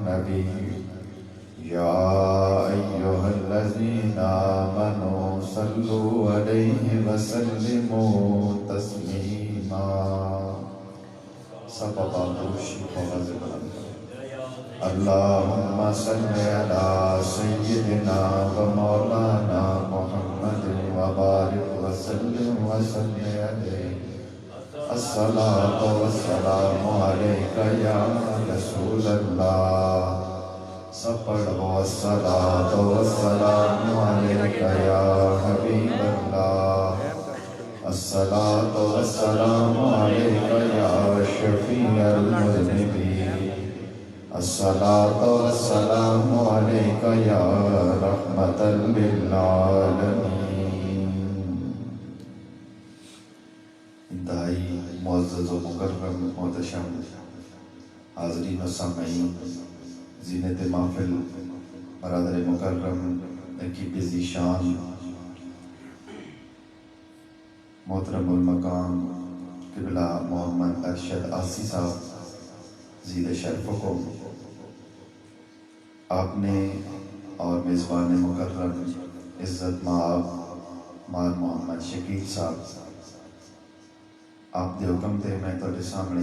النبي يا أيها الذين آمنوا صلوا عليه وسلموا تسليما سبب دوشی فوض بلند اللهم صل على سيدنا ومولانا محمد وبارك وسلم عليه الصلاة والسلام عليك يا رسول الله الصلاة والسلام عليك يا حبيب الله الصلاة والسلام عليك يا شفيع المذنبين الصلاة والسلام عليك يا رحمة للعالمين. انتہائی معزز و مکرم محتشم حاضرین و سامعین، زینت محفل برادر مکرم کی بزی شان محترم المقام قبلہ محمد ارشد آسی صاحب زید شرفکم، آپ نے اور میزبان مکرم عزت مآب مار محمد شکیل صاحب، آپ دے حکم تے میں تھوڑے سامنے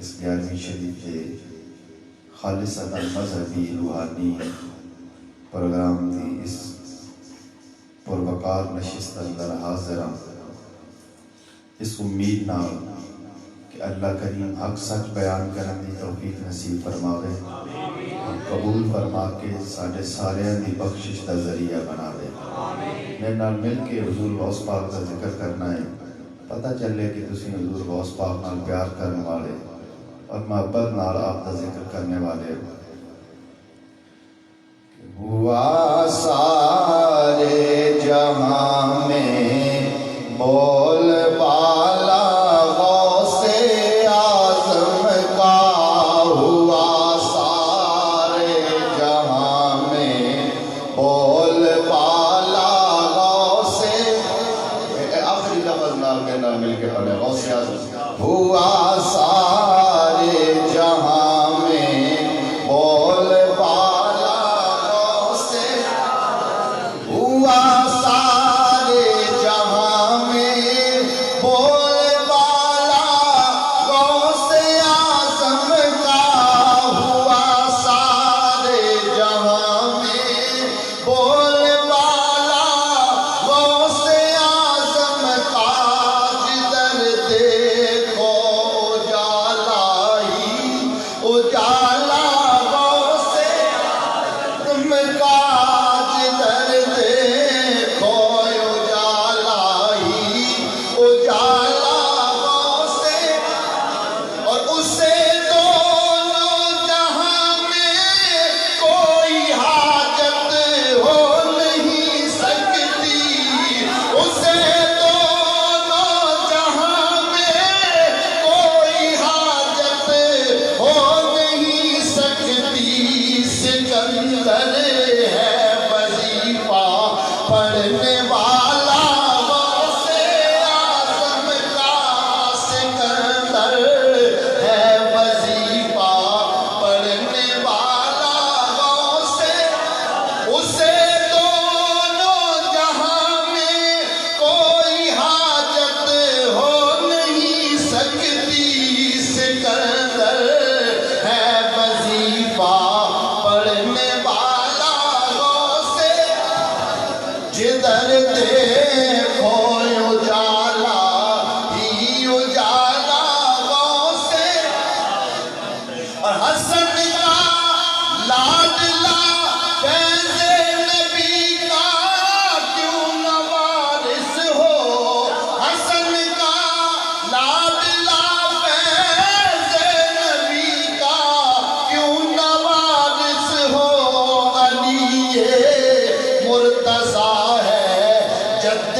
اس 11ویں شریف کے خالصتاً مذہبی روحانی پروگرام تھی اس پروقار نشست اندر حاضرہ، اس امید نال کہ اللہ کریم حق سچ بیان کرنے دی توفیق نصیب فرماوے اور قبول فرما کے ساڈے سارے دی بخشش دا ذریعہ بنا دے. میرے نال مل کے حضور غوث پاک کا ذکر کرنا ہے، پتہ چلے کہ تسی حضور غوث پاک نال پیار کرنے والے اور محبت نال آپ کا ذکر کرنے والے ہو. ہوا سارے جہاں میں بول بالا غوث اعظم کا، ہوا سارے جہاں میں بول بالا غوث، آخری لفظ نال کے نال مل کے پڑھے غوث اعظم. ہوا سارے جہاں میں بول بالا غوث، ہوا سارے جہاں میں بول بالا غوث اعظم کا، ہوا سارے جہاں میں بول بالا غوث اعظم کا. جدھر دیکھو اجالا ہی اجالا غوث اعظم کا، جدھر دیکھو اجالا ہی اجالا غوث، اور اسے دونوں جہاں میں کوئی حاجت ہو نہیں سکتی، اسے دونوں جہاں میں کوئی حاجت ہو نہیں سکتی. سکندر ہے وظیفہ پڑھنے والا غوث اعظم کا، سکندر ہے وظیفہ پڑھنے والا غوث، اسے دونوں جہاں میں کوئی حاجت ہو نہیں سکتی. سکندر ہے وظیفہ پڑھنے والا غوث، جدھر دیکھو اجالا ہی اجالا غوث. اور حسن کا لاڈلا فیض نبی کا کیوں نہ وارث ہو، حسن کا لاڈلا فیض نبی کا کیوں نہ وارث ہو. علی مرتضیٰ ہے جد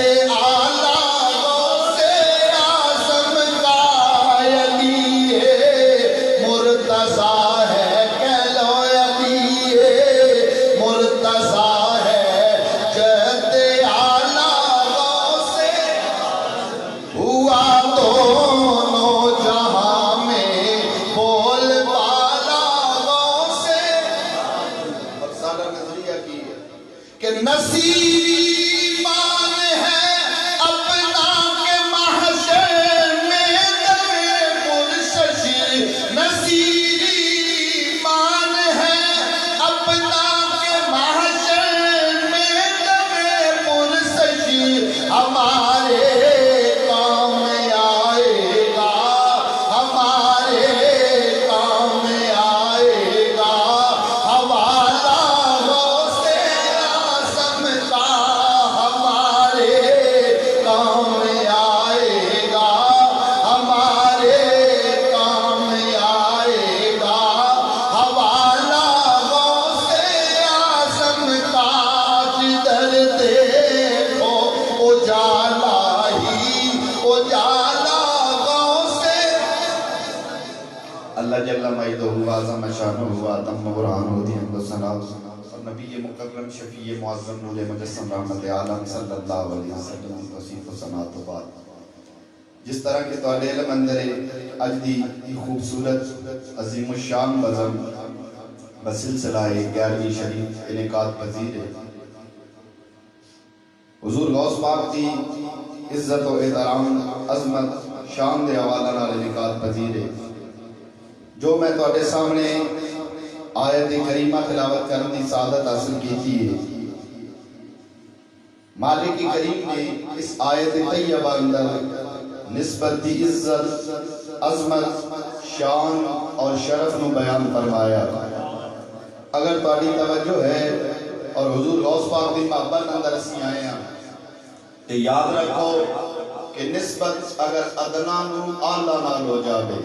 کہ نصیری ایمان ہے اپنا کے محشر میں در پرشش، نصیری ایمان ہے اپنا کے محشر میں در پرشش، ہمارے کام آئے گا، ہمارے کام آئے گا، حوالہ غوث اعظم کا ہمارے کام آئے گا، ہمارے کام آئے گا، حوالہ غوث اعظم کا، جدھر دیکھو اجالا ہی اجالا غوث۔ اللہ جل مجدہ اعظم شانہ اتم برہانہ دیہم و ثناء، اور نبی مکرم شفیع معظم نور مجسم رحمت عالم صلی اللہ علیہ وسلم توصیف و ثناء تو بعد، جس طرح کے طالب علم اندر اجدی خوبصورت عظیم الشان بزم بسلسلہ 11ویں شریف انعقاد پذیر ہے۔ حضور غوث پاک کی عزت و احترام عظمت شان دے حوالہ نال انعقاد پذیر ہے۔ جو میں تواڈے سامنے آیت کریمہ تلاوت کرنے کی سعادت حاصل کی ہے، مالک کریم نے اس آیت طیبہ اندر نسبت دی عزت، عظمت، شان اور شرف نو بیان فرمایا۔ اگر تواڈی توجہ ہے اور حضور غوث پاک دی محبت اندر اسی آئے ہیں تو یاد رکھو کہ نسبت اگر ادنا نو اعلیٰ نال ہو جاوے،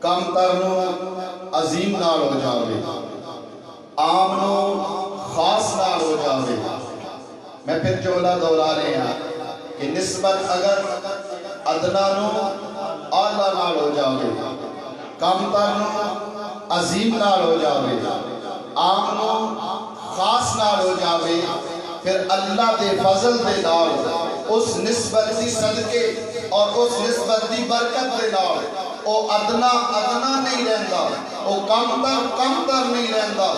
کم تر نو عظیم نال ہو جاوے، عام نو خاص نال ہو جاوے، میں پھر جملہ دہرا رہے ہیں کہ نسبت اگر ادنا نو اعلیٰ نال ہو جاوے، کم تر نو عظیم نال ہو جاوے، عام نو خاص نال ہو جاوے، پھر اللہ دے فضل دے نال اس نسبت دی صدقے اور اس نسبت دی برکت دے نال او ادنا نہیں رہندا، او کم تر نہیں رہندا،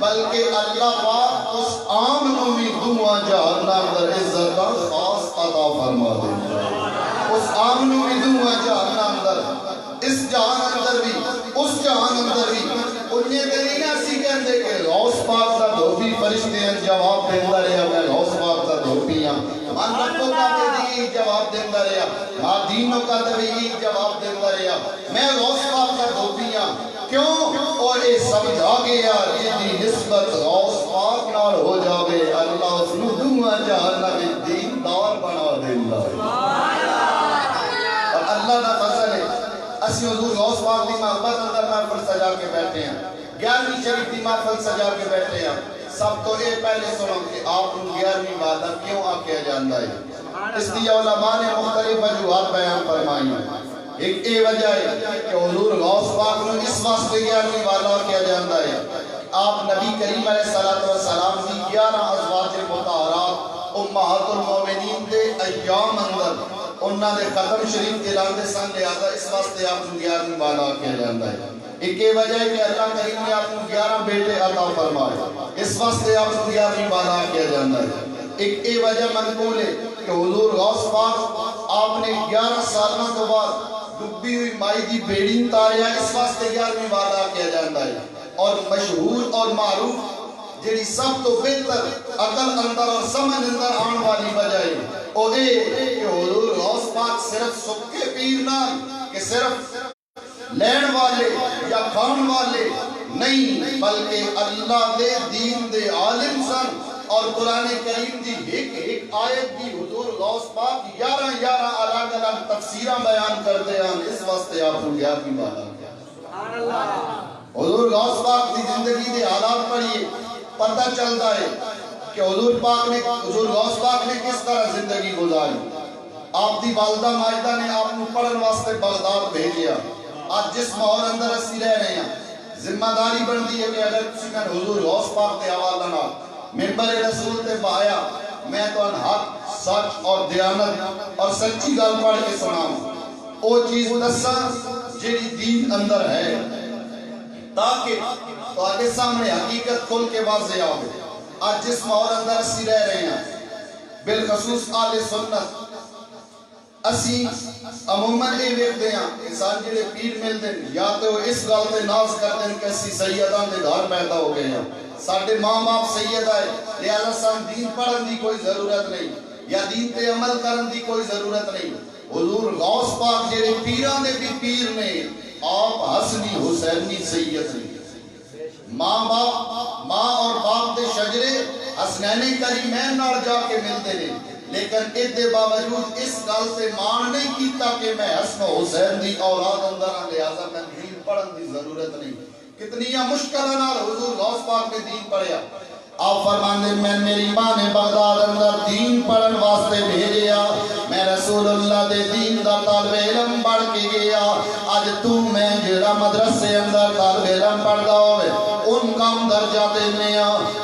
بلکہ اللہ پاک اس عام نو بھی دنیا جہان اندر عزت کا خاص عطا فرما دیندا ہے۔ اس عام نو بھی دنیا جہان اندر، اس جہان اندر بھی، اس جہان اندر بھی انہیں دنی نہ سی کہندے کہ غوث پاک دا دھوبی فرشتے ہیں جواب دیندہ رہا، میں غوث پاک دا دھوبی ہاں، من ربوں کا بھی جواب دیندہ رہا، ماں دینوں کا بھی جواب دیندہ رہا، میں غوث پاک دا دھوبی ہاں۔ کیوں؟ اور اے سمجھا گیا جی نسبت غوث پاک نال ہو جاوے اللہ اس نو دنیا جہان میں دیندار بنا دیندہ ہے۔ اور اللہ دا فضل ہے، اسی حضور غوث پاک دی محبت اندر محفل سجا کے بیٹھے ہیں، 11ویں شریف دی محفل سجا کے بیٹھے ہیں۔ سب تو یہ پہلے سنو کہ آپ ان 11ویں وعدہ کیوں آکیا جاندہ ہے؟ اس لیے علماء نے مختلف وجوہات بیان فرمائی ہیں۔ ایک اے وجہ ہے کہ حضور غوث پاک نے اس واسطے 11ویں وعدہ کیا جاندہ ہے، آپ نبی کریم علیہ السلام کی 11 ازواج مطہرات امہات المومنین دے ایام اندر انہاں دے ختم شریف کے لاندے سن، لہذا اس واسطے آپ کو 11ویں وعدہ کیا جاندہ ہے۔ ایک یہ وجہ ہے کہ اللہ کریم نے آپ کو 11 بیٹے عطا فرمائے، اس واسطے آپ کو 11ویں وعدہ کیا جاندہ ہے۔ ایک یہ وجہ منقول ہے کہ حضور غوث پاک آپ نے 11 سالوں کے بعد ڈبی ہوئی مائی دی بیڑی تاریا، اس واسطے 11ویں وعدہ کیا جاندہ ہے۔ اور مشہور اور معروف جیڑی سب تو بہتر عقل اندر اور سمجھ اندر آن والی وجہ ہے او اے کہ حضور غوث پاک صرف سکے پیر نہ کہ صرف لین والے یا کھان والے نہیں، بلکہ اللہ دے دین دے عالم سن، اور قرآن کریم دی ایک آیت دی حضور غوث پاک 11 الگ الگ تفسیرہ بیان کرتے ہیں، اس واسطے آپ کو 11ویں وعدہ کیا۔ حضور غوث پاک دی زندگی دے حالات پڑھئے، پتہ چلتا ہے کہ حضور غوث پاک نے کس طرح زندگی گزاری۔ آپ دی والدہ ماجدہ نے آپ کو پڑھن واسطے بغداد بھیجیا۔ آج جس ماحول اندر اسی رہ رہے ہیں، ذمہ داری بن دی ہے کہ اگر کسی نے حضور غوث پاک دے حوالہ نہ ممبر رسول تے بایا، میں تو حق، سچ اور دیانت اور سچی گل پڑھ کے سناؤں، او چیز دساں جیڑی دین اندر ہے، تاکہ تو آگے سامنے حقیقت کھل کے واضح آگے۔ آج جس ماحول اندر اسی رہ رہے ہیں بالخصوص آل سنت اسی عموماً یہ ویکھتے ہیں انسان جڑے پیر ملتے ہیں یا تو اس گل تے ناز کرتے ہیں کہ اسی سیداں دے گھر پیدا ہو گئے ہیں ساڈے ماں باپ سید ہے لہذا سان دین پڑھن دی کوئی ضرورت نہیں یا دین تے عمل کرن دی کوئی ضرورت نہیں حضور غوث پاک جڑے پیراں دے بھی پیر نے آپ حسنی حسینی سید نے ماں اور باپ دے شجرے حسنین کریمین نال جا کے ملتے ہیں لیکن اس دے باوجود اس گل سے مان نہیں کیتا کہ میں حسن و حسین دی اولاد اندر ہاں لہذا میں دین پڑھن دی ضرورت نہیں کتنی مشکل نال حضور غوث پاک نے دین پڑھیا آپ فرمانے میں میری ماں نے بغداد اندر دین پڑھن واسطے بھیجیا میں رسول اللہ دے دین دا طالب علم پڑھ کے گیا آج تو میں جڑا مدرسے اندر طالب علم پڑھدا ہوئے ان کام درجہ دینے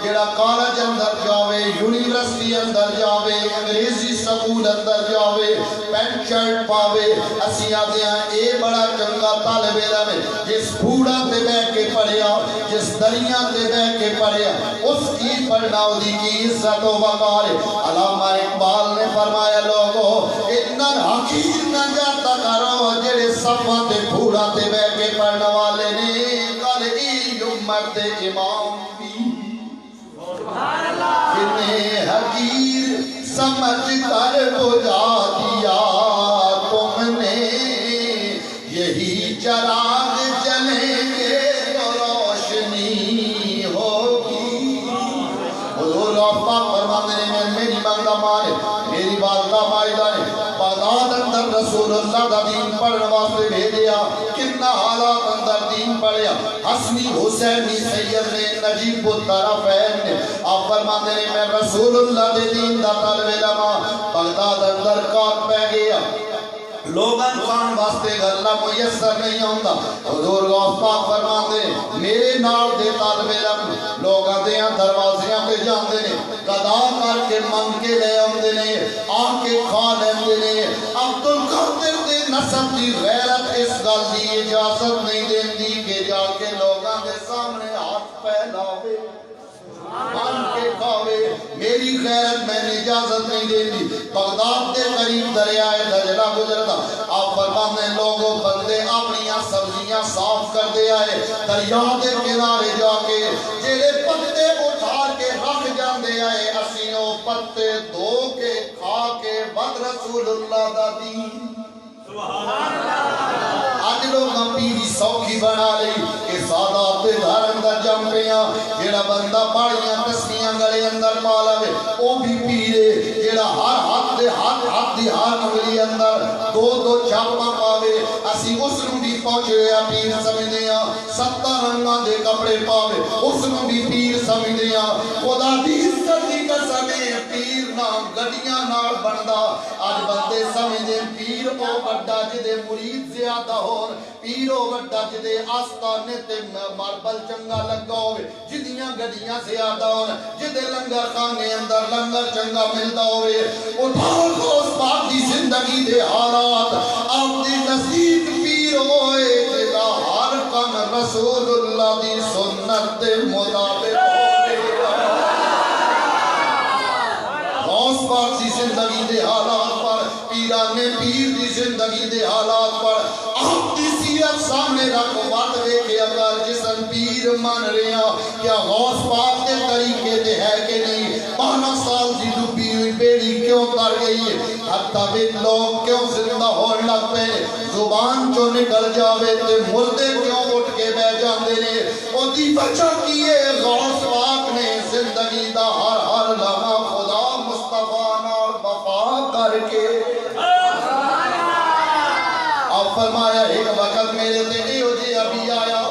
جڑا کالج اندر جاوے یونیورسٹی اندر جاوے انگریزی سکول اندر جاوے پینٹ شرٹ پاوے اسی آدھے ہیں اے بڑا چنگا طالب علم ہے جس بھوڑا تے بہ کے پڑھیا جس دریا تے بہ کے پڑھیا اس کی پڑھنا دی کی عزت و وقار علامہ اقبال نے فرمایا لوگوں اتنا حقیر نہ جاتا کرو جڑے صفا تے بھوڑا تے بہ کے پڑھنے والے نے کل ای امت امام بھی کتنے حقیر سمجھ کر بجا دیا تم نے یہی چراغ جلیں گے تو روشنی ہوگی حضور پاک فرماتے ہیں میری بندہ مانے میری والدہ مائدہ نے بغداد اندر رسول اللہ دا دین پڑھنے واسطے بھیجیا کتنا حالات اندر دین پڑھیا حسنی حسینی سید نے نجیب الطرفین نے آپ فرماتے ہیں میں رسول اللہ دے دین دا طالب علم بغداد اندر کات پہ گیا لوگاں کھان واسطے غلہ میسر نہیں ہوندہ حضور غوث پاک فرماتے ہیں میرے نال دے طالب علم لوگاں دیاں دروازیاں پہ جاندے نے قضا کر کے منگ کے لے آمدے نے آن کے کھا لیندے نے عبدالقادر دے نسب دی غیرت اس گل دی اجازت نہیں دیندی کہ جا کے لوگاں دے سامنے ہاتھ پھیلاوے مان کے کھاوے میری غیرت میں نے اجازت نہیں دیندی بغداد دے قریب دریائے دجلہ گزرتا آپ فرمانے لوگوں بندے اپنی سبزیاں صاف کر دے آئے دریا دے کنارے جا کے جیڑے پتے اٹھا کے رکھ جاندے آئے اسینوں پتے دھو کے کھا کے ود رسول اللہ دا دین آج لوگاں پیری سوکھی بنا لئی کہ سادات دے گھر اندر جم پیاں جیڑا بندہ پاڑیاں تسمیاں گلے اندر پالوے او بھی پیرے جیڑا ہر ہاتھ دی ہر انگلی اندر دو چھاپاں پاوے اسی اس نو بھی پہنچے پیر سمجھے ہیں 70 رنگاں دے کپڑے پاوے اس نو بھی پیر سمجھے ہیں خدا دی عزت دی قسمیں پیر نام گڈیاں نال بندا آج بندے سمجھے پیر او بڑا جدے مرید زیادہ ہون پیر او بڑا جدے آستانے تے ماربل چنگا لگا ہوئے جدیاں گڈیاں زیادہ ہون جدے لنگر خانے اندر لنگر چنگا ملدا ہوئے اٹھا غوث پاک دی زندگی دے حالات آپ دی نزدیک پیر ہوئے جدا ہر کن رسول اللہ دی سنت دے مطابق غوث پاک دی زندگی دے حالات پر پیران پیر دی زندگی دے حالات پر آپ دی سیرت سامنے رکھ بات دے کہ اگر جسن پیر مان رہے ہیں کیا غوث پاک کے طریقے دے ہے کہ نہیں 12 سال دی ڈوبی ہوئی بیڑی کیوں تر گئی ہے حتیٰ بھی لوگ کیوں زندہ ہون لگ پہ زبان جو نکل جاوے تے مردے کیوں اٹھ کے بے جاندے نے او دی بچہ کیے غوث پاک نے زندگی دا ہر لمحہ خدا مصطفیٰ نال وفا کر کے آپ فرمایا ایک وقت میرے تے ایو جی ابھی آیا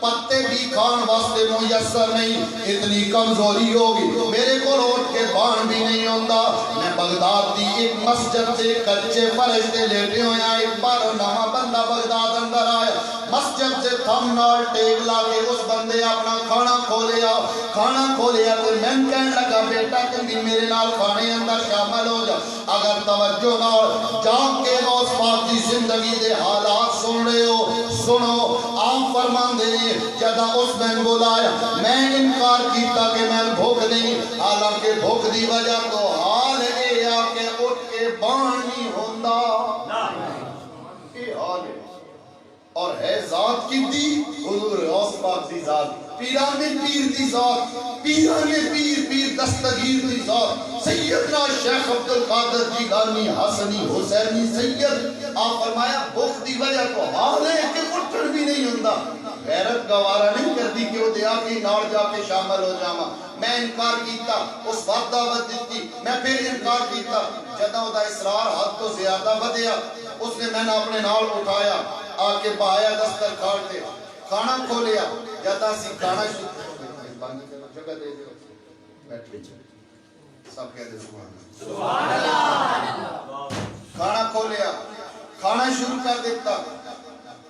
پتے بھی کھان واسطے میسر نہیں اتنی کمزوری ہوگی میرے کو روٹ کے بان بھی نہیں ہوندہ میں بغداد دی ایک مسجد سے کچے فرش تے لیٹے ہویا ایک بار نامہ بندہ بغداد اندر آیا مسجد سے تھم نال ٹیک لا کے اس بندے اپنا کھانا کھولیا تو میں کہنے لگا بیٹا تم بھی میرے نال کھانے اندر شامل ہو جا. اگر توجہ نال جاگ کے غوث پاک دی زندگی دے حالات سن رہے ہو سنو. آپ فرمان دے جدا اس میں بلایا میں انکار کیتا کہ میں بھوک نہیں, حالانکہ بھوک دی وجہ تو حال اے آ کے اٹھ کے بان نہیں ہوندا. یہ حال ہے اور ہے ذات کی دی حضور غوث پاک دی ذات, پیرانے پیر دی ذات, پیرانے پیر دستگیر دی ذات, سیدنا شیخ عبدالقادر جیلانی حسنی حسینی سید. آپ فرمایا بھوک دی وجہ تو حال ہے کہ اٹھن بھی نہیں ہوندا. غیرت گوارا نہیں کرتی کہ وہ دیا کی نار جا کے شامل ہو جاواں. میں انکار کیتا, اس وقت دعوت دیتی, میں پھر انکار کیتا. جدا دا اصرار حد تو زیادہ ودیا, اس نے میں نے اپنے نال اٹھایا آ کے بہایا دسترخوان تے, کھانا کھولیا. جدا سی کھانا جگہ دے دیو بیٹھے سب کہتے سبحان اللہ. کھانا کھولیا, کھانا شروع کر دیتا.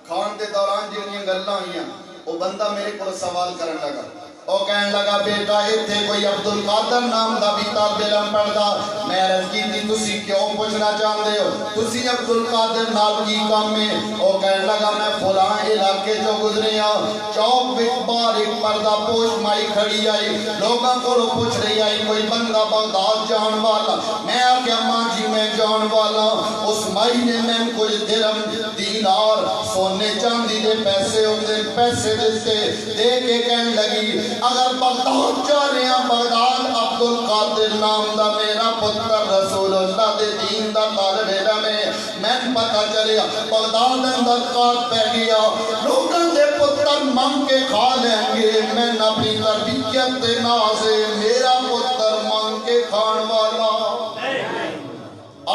کھان دے دوران جنہیں گلاں ہوئیاں وہ بندہ میرے کو سوال کرن لگا. وہ کہنے لگا بیٹا ایتھے کوئی عبدالقادر نام دا بھی طالب علم پڑھدا. میں عرض کی تھی تسی کیوں پوچھنا چاہتے ہو, تسی عبدالقادر نال کی کام ہے؟ وہ کہنے لگا میں فلاں علاقے جو گزرے ہاں, چوک وچ باہر ایک پردہ پوش مائی کھڑی آئی, لوگاں کو پوچھ رہی آئی کوئی بندہ بغداد جان والا. میں آکھیا ماں جی میں جان والا. اس مائی نے میں کچھ درہم دینار سونے چاندی دے پیسے ہوندے پیسے دیتے دے کے کہنے لگی اگر بغداد جا رہے ہیں بغداد عبدالقادر نام دا میرا پتر رسول اللہ دے دین دا طالب علم ہے. میں پتہ چلیا بغداد اندر قات پہ گیا, لوگاں دے پتر مانگ کے کھا لیں گے, میں اپنی تربیت دے نازے میرا پتر مانگ کے کھان والا.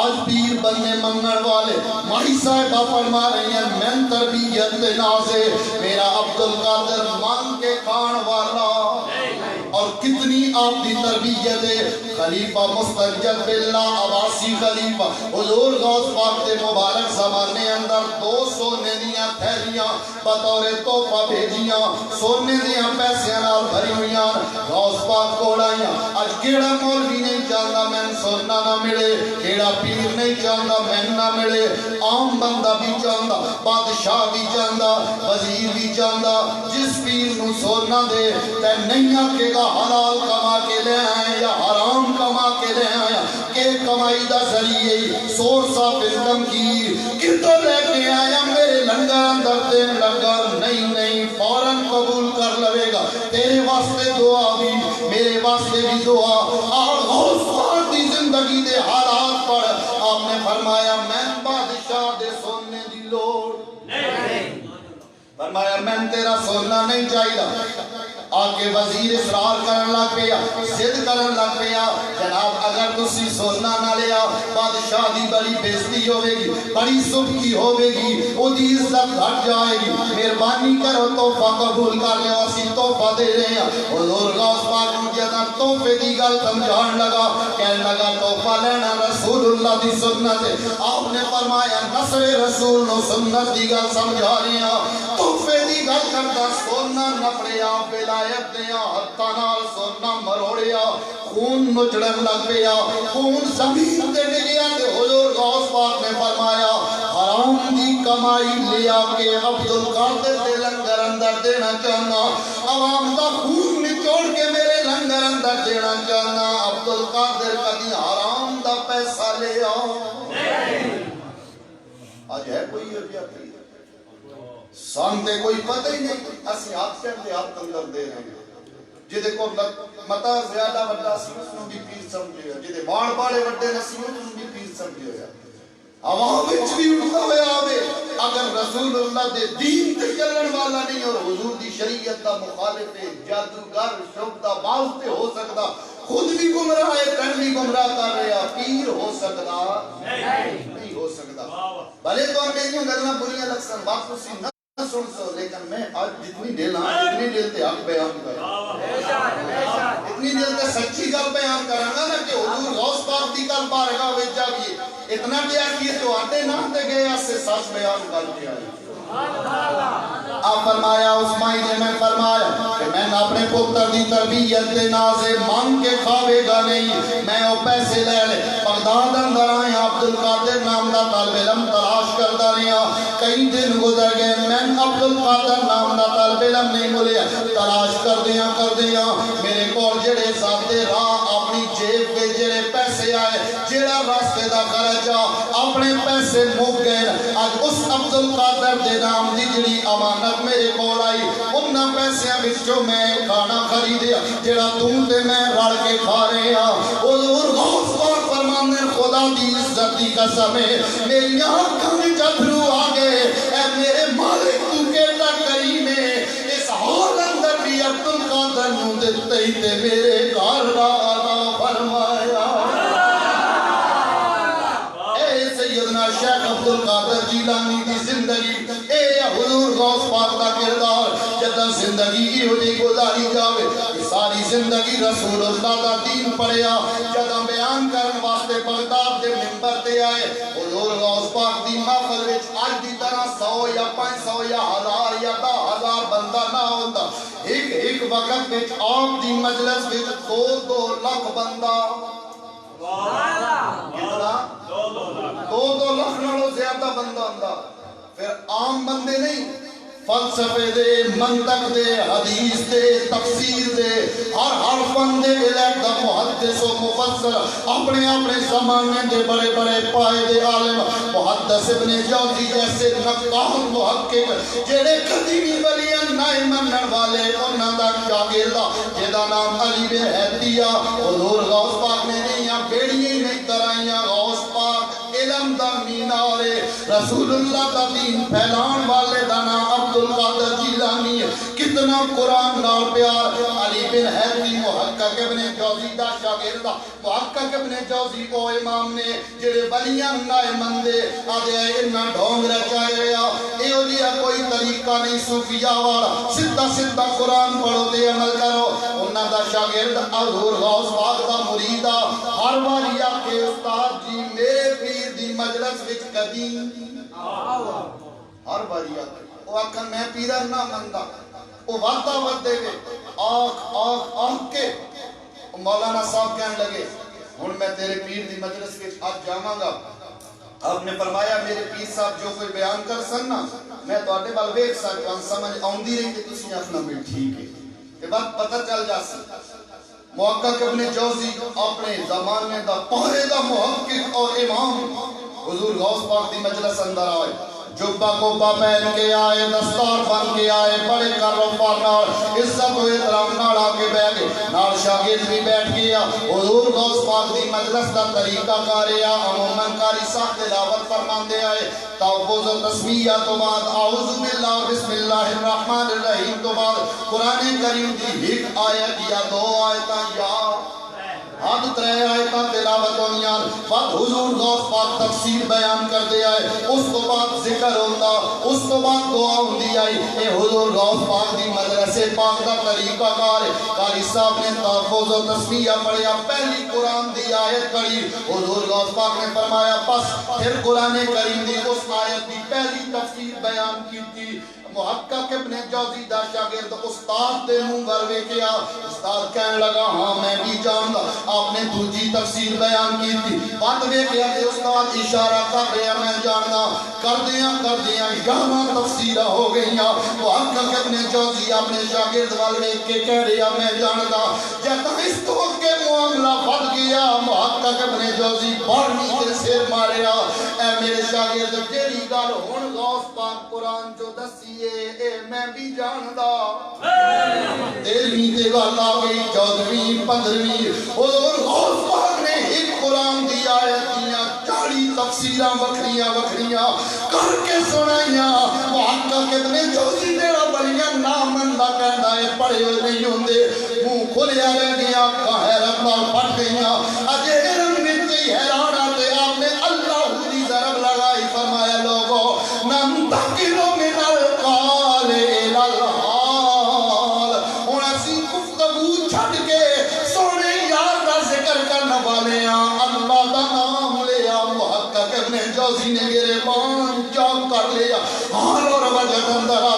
آج پیر بننے منگن والے مائی صاحبہ فرما رہی ہیں میں تربیت دے نازے میرا عبدالقادر مانگ کے کھان والا. اور کتنی آپ دی تربیت ہے. خلیفہ مستجد باللہ عباسی خلیفہ حضور غوث پاک دے مبارک زمانے اندر 2 سونے دیاں تھیلیاں بطور تحفہ بھیجیاں, سونے دیاں پیسے نال بھری ہوئیاں غوث پاک کو ڈائیاں. اج کیڑا مولوی نہیں چاہتا میں سونا نہ ملے, کیڑا پیر نہیں چاہتا میں نہ ملے, عام بندہ بھی چاہتا, بادشاہ بھی چاہتا, وزیر بھی چاہتا. جس پیر نو سونا دے تے نہیں آکے گا حلال کما کے لے آئے یا حرام کما کے لے آیا, کہ کمائی دا ذریعے سورس آف انکم کی کتوں لے کے آیا میرے لنگر اندر دین لگا. نہیں فوراں قبول کر لوے گا. تیرے واسطے دعا بھی میرے واسطے بھی دعا. اور غوث پاک دی زندگی دے حالات پر آپ نے فرمایا میں بادشاہ دے سونے دی لوڑ نہیں, فرمایا میں تیرا سونا نہیں چاہیے. آکے وزیر اصرار کرن لگ پیا, ضد کرن لگ پیا, جناب اگر تسی سونا نہ لیا بادشاہ دی بڑی بےزتی ہوے گی, بڑی سبکی ہوے گی, او دی عزت گھٹ جائے گی, مہربانی کرو تحفہ قبول کر لو, اسی تحفہ دے رہے ہیں. حضور غوث پاک نو جدا تحفے دی گل سمجھان لگا, کہنے لگا تحفہ لینا رسول اللہ دی سنت ہے. آپ نے فرمایا نصر رسول نو سنت دی گل سمجھا رہے ہیں, تحفے دی گل کردا سونا نپڑیا ولایت دیا ہتھاں نال سونا مروڑیا, خون نچڑن لگ پیا, خون زمین تے ڈگیا. تے حضور غوث پاک نے فرمایا حرام دی کمائی لیا کے عبدالقادر دے لنگر اندر دینا چاہنا, عوام دا خون نچوڑ کے میرے لنگر اندر دینا چاہنا. عبدالقادر کدی حرام دا پیسہ لیا آج ہے کوئی ابھی سانتے کوئی پتہ ہی نہیں. اسی ہاتھ پہن دے ہاتھ اندر دے رہے ہیں. جدے کو متا زیادہ وڈا سی اس نو بھی پیر سمجھے گا, جدے باڑ باڑے وڈے نسی اس نو بھی پیر سمجھے گا. عوام وچ بھی اٹھتا ہوا آوے اگر رسول اللہ دے دین تے چلن والا نہیں اور حضور دی شریعت دا مخالف ہے, جادوگر شبدہ باز تے ہو سکتا, خود بھی گمراہ ہے کن بھی گمراہ کر رہا, پیر ہو سکتا نہیں ہو سکتا. بھلے تو میری گلاں بریاں لگ سن بات تسی نہ سن سو, لیکن میں آج جتنی دل تے حق بیان کرا, اتنی دل تے سچی گل بیان کراں نا کہ حضور غوث پاک دی گل بارگاہ وچ جاویے اتنا دیا کہ تو آتے نہ تے گئے اس سے سچ بیان کر کے آئے. آپ فرمایا عثمائی نے میں فرمایا کہ میں اپنے پتر دی تربیت دے نازے مانگ کے کھاوے گا نہیں، میں وہ پیسے لے لے بغداد اندر آئے عبدالقادر نام دا طالب علم تلاش کرتا رہا، کئی دن گزر گئے، میں عبدالقادر نام دا طالب علم نہیں ملیا، تلاش کر دیا میرے کول جڑے ساتھے راہ اپنی جیب کے جڑے پیسے آئے، جڑا راستے دا خرچا اپنے پیسے مک گئے، آج اس عبدالقادر دے نام دی جڑی امانت میرے کول آئی، انہاں پیسیاں وچوں میں کھانا خریدیا جڑا تم تے میں رل کے کھا رہے ہاں۔ حضور غوث پاک فرماندے خدا دی عزت دی قسم ہے میری آنکھاں وچ ابرو آ گئے، اے میرے مالک تو کیڑا کریم ہے، اس حال اندر بھی عبدالقادر نوں دتے ہی تے میرے گھر دا عطا فرمایا۔ اے سیدنا شیخ عبدالقادر جیلانی دی زندگی، اے حضور غوث پاک دا کردار، جدہ زندگی ہو جی گزاری جاوے، ساری زندگی رسول اللہ دا دین پڑھیا، جدہ بیان کرن واسطے بغداد دے منبر تے آئے، حضور غوث پاک دی محفل وچ آج دی طرح 100 یا 500 یا 1000 یا 10,000 بندہ نہ ہوتا، ایک وقت وچ آپ دی مجلس وچ 2 لاکھ بندہ، کتنا 2 لاکھ نالوں زیادہ بندہ ہوتا، پھر عام بندے نہیں، فلسفے دے، منطق دے، حدیث دے، تفسیر دے، ہر فن دے علاقہ محدث و مفسر، اپنے زمانے دے بڑے بڑے پائے دے عالم، محدث ابن جوزی جیسے نقاد محقق جڑے قدیمی ولیاں نائے منن والے، انہاں دا شاگردہ جدا نام علی بن ہیدیہ، حضور غوث پاک نے نہیں بیڑیاں نہیں ترائیاں، غوث پاک علم دا مینارے، رسول اللہ دا دین پھیلان والے دا نام عبدالقادر جیلانی، کتنا قرآن نال پیار، علی بن ہیدی محقق ابن جوزی دا شاگردہ، محقق ابن جوزی او امام نے جڑے ولیاں نائے مندے آدھے انہاں ڈھونگ رچائے رہا، اے ہو جیا کوئی طریقہ نہیں صوفیاء والا، سدھا قرآن پڑھو دے عمل کرو، انہاں دا شاگرد حضور غوث پاک دا مریدہ، ہر باری آکے استاد جی میرے پیر دی مجلس وچ قدیم، ہر باری آکے وہ آکھن میں پیرہ نہ مندہ، وہ وعدہ ودے گے آنکھ کے، مولانا صاحب کہنے لگے ہن میں تیرے پیر دی مجلس کے آج جاواں گا، آپ نے فرمایا میرے پیر صاحب جو کوئی بیان کر سننا میں تو آٹے بال ویک سکتا سمجھ آؤندی رہی کہ تسی اپنا بھی ٹھیک ہے، یہ بات پتہ چل جا سکتا۔ محقق ابن جوزی اپنے زمانے دا پہرے دا محقق اور امام حضور غوث پاک دی مجلس اندر آئے، جبہ کوبہ پہن کے آئے، دستار بن کے آئے، بڑے کروپار نال عزت و احترام نال آکے بیٹھ گئے، نال شاگرد بھی بیٹھ گیا، حضور غوث پاک دی مجلس دا طریقہ کاریا عموماً کاری ساتھ تلاوت فرمان دے آئے، تحفظ و تسمیہ تو بعد اعوذ باللہ بسم اللہ الرحمن الرحیم تو بعد قرآن کریم دی ایک آیت یا 2 آیتاں یا حد 3 آیتاں تلاوت ہونیاں، بعد حضور غوث پاک تفسیر بیان کر دے آئے، اس تو بعد ذکر ہوتا، اس تو بعد دعا ہوندی آئی، اے حضور غوث پاک دی مدرسے پاک دا طریقہ کار، قاری صاحب نے تحفظ و تسمیہ پڑھیا، پہلی قرآن دی آیت پڑھی، حضور غوث پاک نے فرمایا پس پھر قرآن کریم دی اس آیت دی پہلی تفسیر بیان کی تھی، محقق ابن جوزی دا شاگرد استاد دے منہ گروے کیا، استاد کہنے لگا ہاں میں بھی جاندا، آپ نے دوجی تفسیر بیان کی تھی، بات وے کیا کہ استاد اشارہ کر رہا میں جاندا، کر دیاں 11 تفسیرہ ہو گئیاں، محقق ابن جوزی اپنے شاگرد والے کے کہہ رہا میں جاندا، جب اس تو کے معاملہ بڑھ گیا، محقق ابن جوزی بڑھنی کے سیر ماریا، اے میرے شاگرد تیری گل ہن غوث پاک قرآن جو دسی اے میں بھی جاندا، 13ویں تے گل آ گئی 14ویں 15ویں، حضور غوث پاک نے ایک قرآن دی آیت دیاں 40 تفسیراں وکھریاں کر کے سنائیاں، محقق ابن جوزی جڑا بڑیاں نام مندا کہندا ہے پڑھے ہوئے نہیں ہوندے، منہ کھلیا رہ گیا، حیرت نال پھٹ گئیاں، اجے علم وچ حیران آتے آپ نے اللہ دی ضرب لگائی، فرمایا لوگو ننتقلو من القال الى الحال، ہن اسی گفتگو چھڈ کے سونے یار دا ذکر کرنے والے ہاں، اللہ دا نام لیا، محقق ابن جوزی نے گربان چاک کر لیا، حال اور وجہ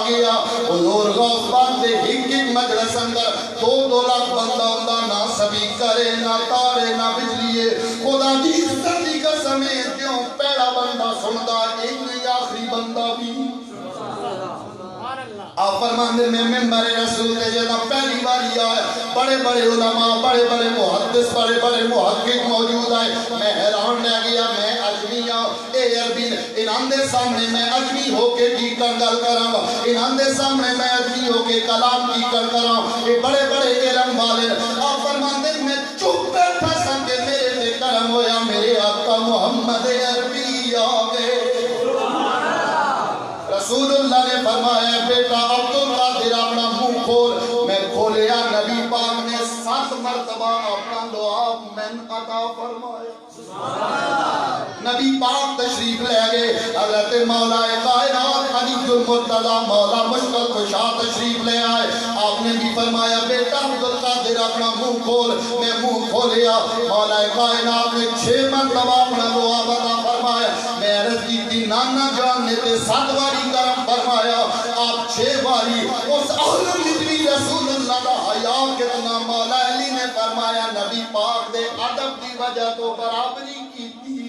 گیا حضور غوث پاک دے ایک مجلس اندر 2 لاکھ بندہ ہوندا نہ سپیکر نہ تارے نہ بجلی خدا دی عزت دی قسم ہے کیوں پہلا بندہ سندا ایک نہیں آخری بندہ بھی آپ فرماندے میں ممبر رسول تے جدا پہلی باری آیا بڑے بڑے علماء بڑے بڑے محدث بڑے بڑے محقق موجود آئے میں حیران رہ گیا میں اجمی اے عربی انہاں دے سامنے میں اجمی ہو کے کی گل کراں انہاں دے سامنے میں اجمی ہو کے کلام کی کراں اے بڑے بڑے علم والے آپ فرماندے میں چپ بیٹھا سا کہ میرے تے کرم ہویا میرے آقا محمد عربی آ گئے رسول اللہ نے فرمایا بیٹا عبدالقادر اپنا منہ کھول میں کھولیا نبی پاک نے 7 مرتبہ اپنا دعا من عطا فرمایا نبی پاک تشریف لے گئے حضرت مولا کائنات علی المرتضی مولا مشکل کشا تشریف لے آئے آپ نے بھی فرمایا بیٹا عبدالقادر اپنا منہ کھول میں منہ کھولیا مولا کائنات نے 6 مرتبہ اپنا دعا بتا فرمایا میں عرض کی تھی نانا جان نے تے 7 باری کرم فرمایا آپ 6 باری اس عالم نبی رسول اللہ کا حیا کتنا مولا علی نے فرمایا نبی پاک دے ادب دی وجہ تو برابری کی تھی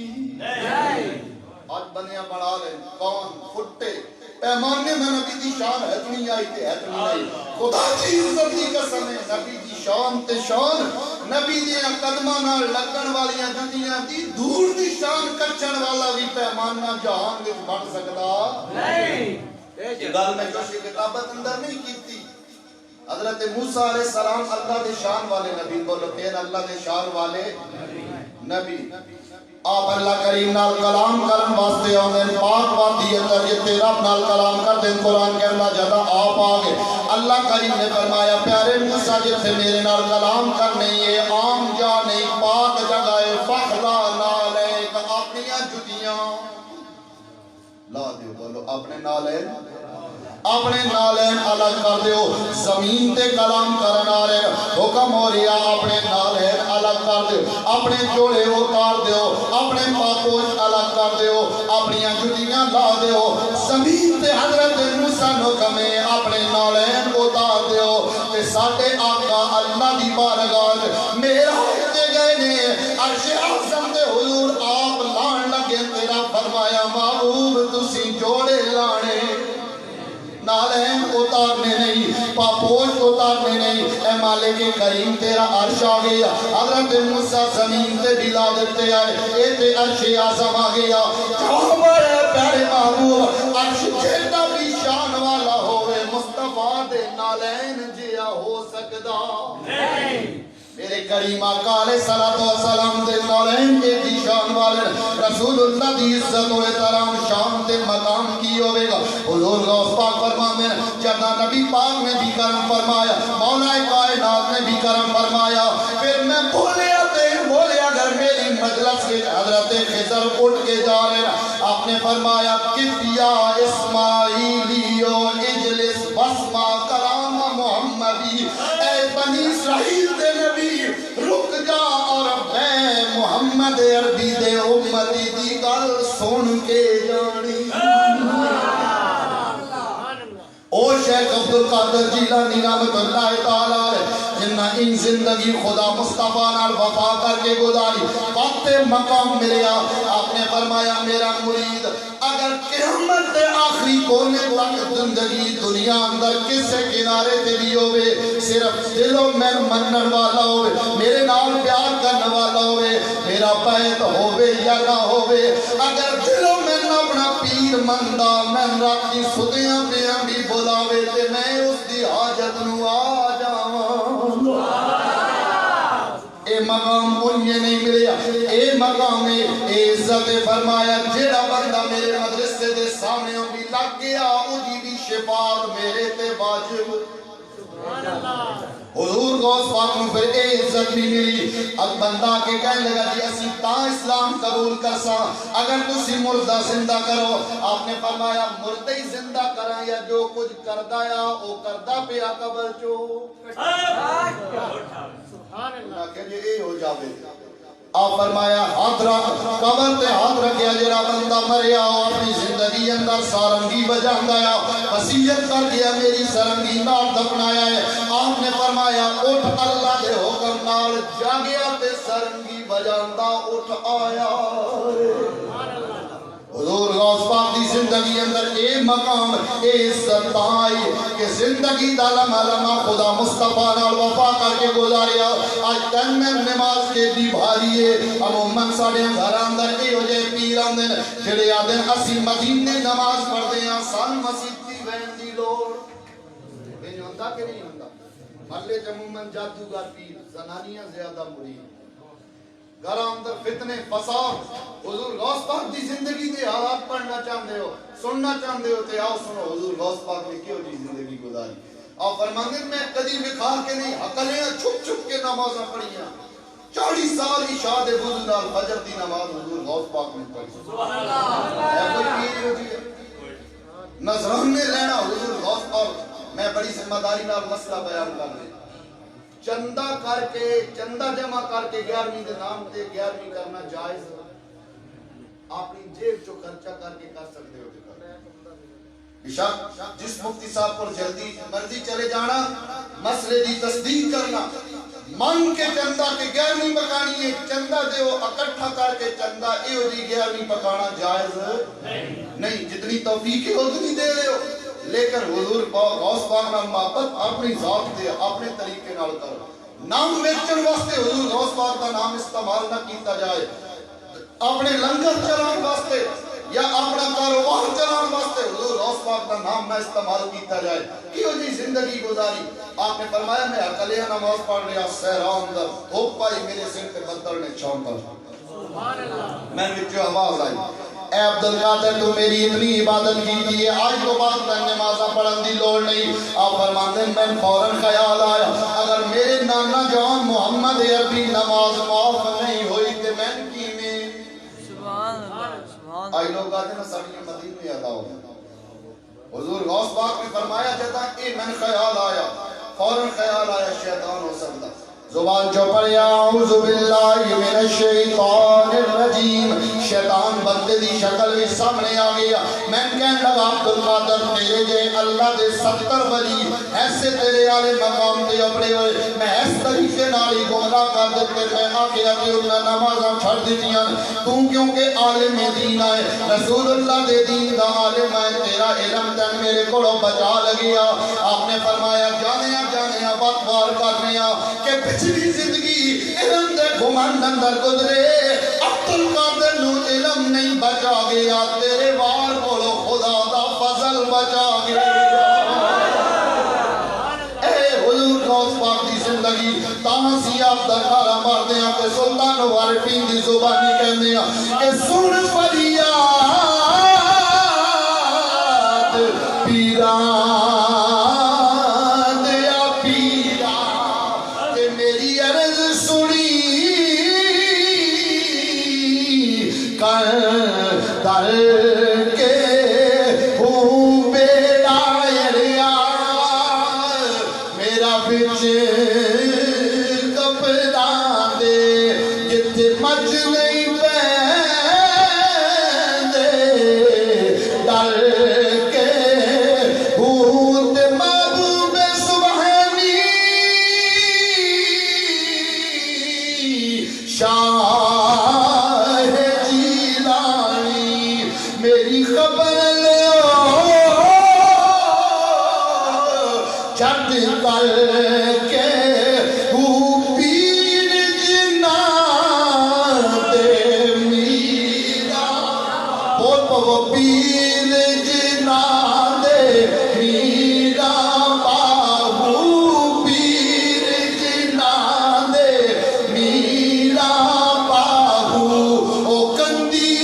آج بنیا بڑھا رہے کون پھٹے پیمانے میں نبی دی شان اتنی آئی تے اتنی نہیں خدا کی عزت دی قسم ہے نبی دی شان تے شان نبی دی قدماں نال لگن والیاں جتیاں دی دور دی شان کچن والا بھی پیمانہ جہان وچ بن سکدا نہیں یہ گل میں جو کتابت اندر نہیں کیتی حضرت موسیٰ علیہ السلام اللہ دے شان والے نبی بولو پھر اللہ دے شان والے نبی آپ اللہ کریم نال کلام کرن واسطے آمین پاک وادی اندر یہ تیرا نال کلام کر دیں قرآن کے اللہ جدا آپ آگے اللہ کریم نے فرمایا پیارے موسیٰ جتھے میرے نال کلام کرنے یہ عام جا نہیں پاک جگہ فخلا نالے اپنیاں جدیاں لا دیو بولو اپنے نالین الگ کر دیو زمین تے کلام کرن آ رہے حکم ہو رہا اپنے نالین الگ کر دیو اپنے جوڑے اتار دیو اپنے پاپوش الگ کر دیو اپنیاں جتیاں لا دیو زمین تے حضرت موسیٰ حکم ہے اپنے نالین اتار دیو کہ ساٹھے آقا اللہ دی بارگاہ میرا ہوتے گئے نے عرش اعظم دے حضور آپ لان لگے تیرا فرمایا محبوب تسی جوڑے لانے نالین اتارنے نہیں پاپوش اتارنے نہیں اے مالک کریم تیرا عرش آ گیا حضرت موسیٰ زمین تے بلا دیتے آئے اے تے عرش اعظم آ گیا جو بڑے پیارے محبوب عرش جیتا بھی شان والا ہوئے مصطفیٰ دے نالین جیا ہو سکدا نہیں میرے کریم آقا علیہ السلام دے نالین کے دی شان والے رسول اللہ دی عزت و احترام شان تے مقام کی ہوئے گا حضور غوث پاک فرمانے جب نبی پاک نے بھی کرم فرمایا مولا کائنات نے بھی کرم فرمایا پھر میں بولے اگر میری مجلس کے حضرت خضر اٹھ کے جا رہے آپ نے فرمایا کفیا اسماعیلیو اجلس واسمع کلام محمدی اے بنی اسرائیل دے نبی رک جا اور میں محمد عربی دے امتی دی گل سن کے جانی او شیخ عبدالقادر جیلانی رحمت اللہ تعالی جنہ ان زندگی خدا مصطفیٰ نال وفا کر کے گزاری وقت مقام ملیا آپ نے فرمایا میرا مرید اگر قیامت دے آخری کونے تک زندگی دنیا اندر کسے کنارے تے بھی ہوئے صرف دلوں میں منن والا ہوئے میرے نال پیار کرنے والا ہوئے میرا بیت ہوئے یا نہ ہوئے اگر دلوں میں اپنا پیر مندہ میں راتی سدیاں پیاں بھی بلاوے تے میں اس دی حاجت نو آ جاواں اے مقام انہیں نہیں ملیا اے مقام اے عزت فرمایا جیڑا بندہ میرے مدرسے دے سامنے بھی لگ گیا اُدھی بھی شفاعت میرے تے واجب حضور غوث پاک میں پھر اے عزت بھی ملی اب بندہ کے کہنے لگا جی اسی تا اسلام قبول کرسا اگر تسی مردہ زندہ کرو آپ نے فرمایا مردہ ہی زندہ کرا یا جو کچھ کردہ یا او کردہ پیا قبر چو کہ یہ اے ہو جاوے آپ فرمایا ہاتھ رکھ قبر تے ہاتھ رکھیا جڑا بندہ مریا اپنی زندگی اندر سارنگی بجاندا ہے وصیت کر گیا میری سارنگی نال دفنایا ہے آپ نے فرمایا اٹھ اللہ دے حکم نال جاگیا تے سارنگی بجاندا اٹھ آیا حضور غوث پاک دی زندگی اندر اے مقام اے عزت آئی کہ زندگی دا لمحہ لمحہ خدا مصطفیٰ نال وفا کر کے گزاریا آج تن میں نماز کے دی بھاری ہے عموماً ساڑھے گھر اندر اے ہو جائے پیر اندر جڑے آدھیں اسی مدینے نماز پڑھ دیں سان مسجد دی وین دی لوڑ یہ ہوندہ کہ نہیں ہوندہ محلے عموماً جادوگر پیر زنانیاں زیادہ مرید گھر اندر فتنے فساد حضور غوث پاک دی زندگی دے حالات پڑھنا چاہتے ہو سننا چاہتے ہو تے آؤ سنو حضور غوث پاک نے کیوں دی زندگی گزاری اور فرماندے میں کدی بکھا کے نہیں حقلیاں چھپ چھپ کے نمازاں پڑھیاں 40 سال عشاء دے وضو نال فجر دی نماز حضور غوث پاک نے پڑھی سبحان اللہ ہے کوئی پیر ہوتی ہے نظرانے لینا حضور غوث پاک میں بڑی ذمہ داری نال مسئلہ بیان کر رہا چندہ کر کے چندہ جمع کر کے 11ویں دے نام تے 11ویں کرنا جائز اپنی جیب چو خرچہ کر کے کر سکتے ہو بشک جس مفتی صاحب پر جلدی مرضی چلے جانا مسئلے دی تصدیق کرنا من کے چندہ کے 11ویں پکانی ہے چندہ دے ہو اکٹھا کر کے چندہ اے ہو جی 11ویں پکانا جائز نہیں جتنی توفیق ہے اتنی دے رہے ہو لیکن حضور غوث پاک نام محبت اپنی ذات دے اپنے طریقے نال کرو نام ویچن واسطے حضور غوث پاک کا نام استعمال نہ کیتا جائے اپنے لنگر چلان واسطے یا اپنا کاروبار چلان واسطے حضور غوث پاک کا نام نہ استعمال کیتا جائے کیوں جی زندگی گزاری آپ نے فرمایا میں اکلے نماز پڑھ رہا سہران در دھوپ پائی میرے سر پہ بدل نے چھونکا میں وچوں آواز آئی اے عبدالقادر تو میری اتنی عبادت کی تھی آج تو بعد میں نمازہ پڑھن دی لوڑ نہیں آپ فرماتے ہیں میں فوراً خیال آیا اگر میرے نانا جان محمد عربی نماز معاف نہیں ہوئی تو میں کی میں آئی لوگ آتے ہیں سبھی مدین میں ادا ہو حضور غوث پاک نے فرمایا جاتا اے میں خیال آیا فوراً خیال آیا شیطان ہو سکتا زبان جو پڑھیا اعوذ باللہ من الشیطان الرجیم شیطان بندے دی شکل بھی سامنے آ گیا میں کہنے لگا عبدالقادر تیرے جے اللہ دے 70 ولی ایسے تیرے آلے مقام دے اپنے ہوئے میں اس طریقے نالی گمراہ کر دیتے میں آگے آتے انہیں نمازاں چھڑ دیتیاں تو کیونکہ عالم دین آئے رسول اللہ دے دین دا عالم آئے تیرا علم تن میرے کڑو بچا لگیا آپ نے فرمایا جانے بات بار کرنے کہ پچھلی زندگی علم دے گھمان اندر گزرے عبدالقادر نو علم نہیں بچا گیا تیرے وار بولو خدا دا فضل بچا گیا اے حضور غوث پاک دی زندگی تانسی آپ درکارہ مار دیا کہ سلطان وارفین دی زبانی کہہ دیا کہ سن فریاد پیران در کے ہوں بیڑا میرا بچ کپڑا دے جتے مچ نہیں پہندے در کے ہوں تے محبوب سبحانی شاہ میری خبر لے چٹ کر کے پیر جنا دے میرا بول پو پیر جنا دے میرا بابو پیر جنا دے میرا بابو او کندی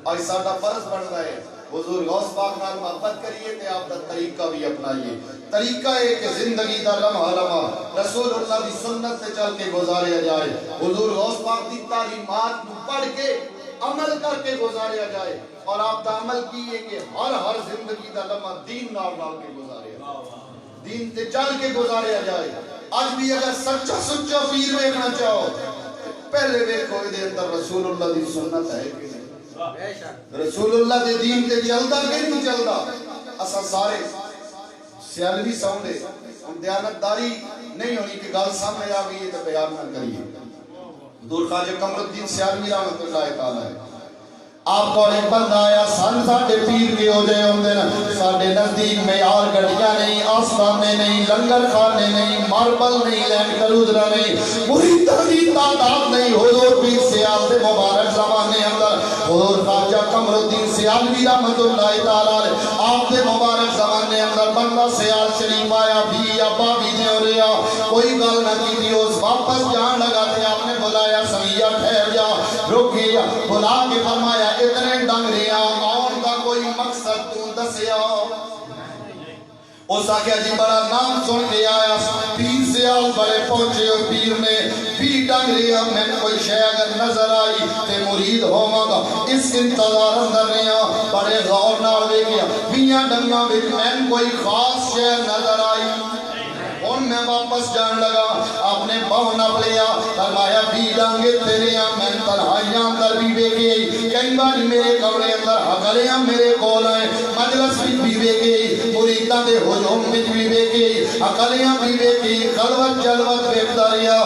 آج ساڑھا فرض بڑھ رہا ہے حضور غوث پاک نال محبت کریے تے آپ دا طریقہ بھی اپنائیے طریقہ ہے کہ زندگی دا لمحہ لمحہ رسول اللہ دی سنت سے چل کے گزاریا جائے حضور غوث پاک دی تعلیمات پڑھ کے عمل کر کے گزاریا جائے اور آپ دا عمل کیے کہ ہر زندگی دا لمحہ دین نال کے گزاریا جائے، دین تے چل کے گزاریا جائے۔ آج بھی اگر سچا سچا پیر ویکھنا چاہو پہلے ویکھو دے اندر رسول اللہ دی سنت ہے کہ نہیں، رسول اللہ دے دین تے چلدا کہ نہیں چلدا۔ اساں سارے سیالوی ساؤندے ہم دیانتداری نہیں ہونی کہ گل سامنے آ گئی تو بیان نہ کریے۔ حضور خواجہ قمر الدین سیالوی رحمۃ اللہ تعالی آپ کو ایک بندہ آیا، سن ساڈے پیر کے ہو جائے ہوندے نا، ساڈے نزدیک معیار گڈیاں نہیں، آستانے نہیں، لنگر خانے نہیں، ماربل نہیں، لینڈ کروزر نہیں، مریداں دی تعداد نہیں۔ حضور پیر سیال دے مبارک زمانے اندر حضور خواجہ قمر الدین سیالوی رحمۃ اللہ تعالی آپ دے مبارک زمانے اندر بندہ سیال شریف آیا، بھی ابا بھی دے ہو رہا، کوئی گل نہ کی، اس واپس جان لگا تھے، آپ نے بلایا سمیہ ٹھہر جا، رک گیا، بلا کے فرمایا اتنے ڈنگریاں آن کا کوئی مقصد تو دسیا۔ اس آکھیا جی بڑا نام سن کے آیا، پیر سیال بڑے پہنچے اور پیر نے بھی ڈنگریاں میں کوئی شے اگر نظر آئی تے مرید ہوواں گا، اس انتظار اندر رہیا، بڑے غور نال ویکھیا بیاں ڈنگاں وچ میں کوئی خاص شے نظر آئی۔ اور میں واپس جان لگا، آپ نے باہو نپ لیا، فرمایا بھی ڈانگے تیرے میں تنہائیاں اندر بھی بیگئی، کئی بار میرے کمرے اندر حقلیاں میرے کول آئے، مجلس بھی بیگئی، مریداں دے ہجوم بھی بیگئی، حقلیاں بھی بیگئی، خلوت جلوت بیگتا رہا۔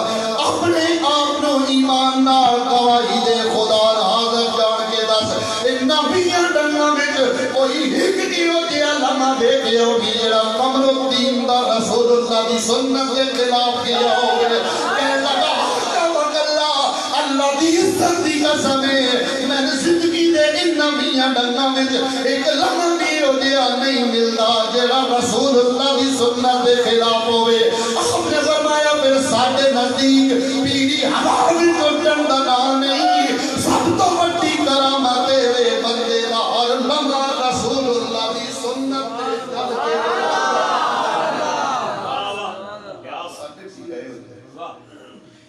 اپنے آپ نو ایمان نال گواہی دے خدا حاضر جان کے دس، انہاں بیاں ڈنگاں وچ کوئی ہک نہیں ہو گیا لمحہ دیکھیا ہوگی جڑا قمر الدین دا رسول اللہ دی سنت کے خلاف کیا ہو گئے۔ کہنے لگا اللہ دی عزت دی قسم ہے میں نے زندگی دے ان نبیاں ڈنگاں وچ ایک لمحہ بھی ہو گیا نہیں ملتا جڑا رسول اللہ دی سنت کے خلاف ہوئے۔ آپ نے فرمایا پھر ساڈے نزدیک پیری ہوا وچ اٹھن دا نام نہیں، سب تو بڑی کرامت تیرے بندے دا ہر لمحہ رسول اللہ دی سنت دے چل کے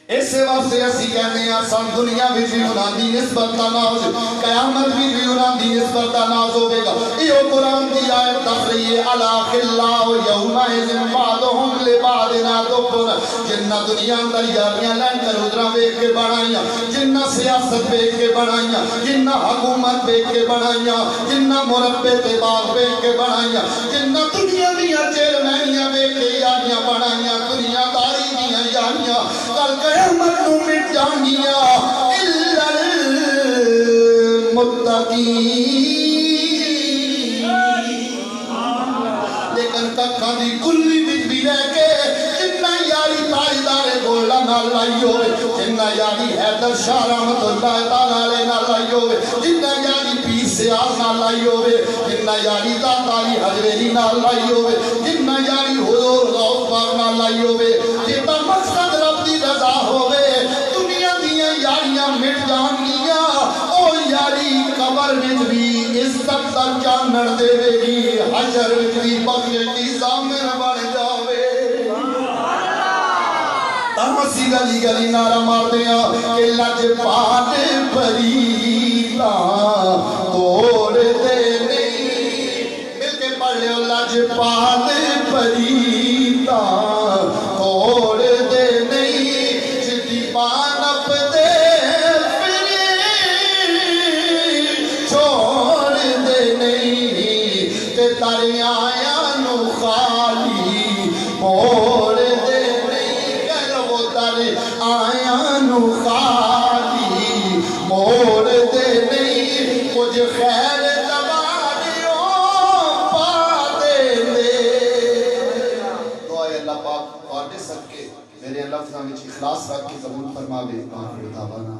اسے واسطے اسی کہنے ہیں سن دنیا بھی انہاں دی نسبت دا ناز، قیامت بھی انہاں دی نسبت دا ناز ہوے گا۔ یہ قرآن دی آیت تفریح الا خلاء یومئذ بعضهم لبعض عدو، جنہ دنیا اندر یاریاں لین کروزراں ویکھ کے بنائیاں، جنہ سیاست ویکھ کے بنائیاں، جنہ حکومت ویکھ کے بنائیاں، جنہ مربے تے باغ ویکھ کے بنائیاں، جنہ دنیا دیاں چیئرمینیاں ویکھ کے یاریاں بنائیاں، دنیا داری دیاں یاریاں کل قیامت نو مٹ جانگیاں الا المتقین۔ لیکن ککھاں دی کلی وچ بھی رہ کے جنہ یاری تاجدار گولڈا نال لائی ہوئے، جنہ یاری حیدر شاہ رحمت اللہ تعالی علیہ نال لائی ہوئے، جنہ یاری پیر سیال نال لائی ہوئے، جنہ یاری ذات علی حجویری نال لائی ہوئے، جنہ یاری حضور غوث پاک نال لائی ہوئے، جنہ مقصد رب دی رضا ہوئے، دنیا دیاں یاریاں مٹ جان گیاں، او یاری قبر وچ بھی عزت دا چانن دے گی، حشر وچ بھی بخشش دی ضامن بن جاوے۔ تمسی گلی گلی نعرہ مار دیا کہ لج پات پریتا توڑ دے نہیں، مل کے پڑھ لے لج پات پریتا توڑ دے نہیں، جدی پانپ دے چھوڑ دے نہیں، تے تارے آیا نو خالی موڑ دے نہیں، کہہ لو تارے آیا نو خالی موڑ دے نہیں، کچھ خیر تباریوں پا دے دے۔ دعائے اللہ پاک پاٹے سب کے میرے لفظاں وچ اخلاص رکھ کے قبول فرماوے۔ آخر دعوانا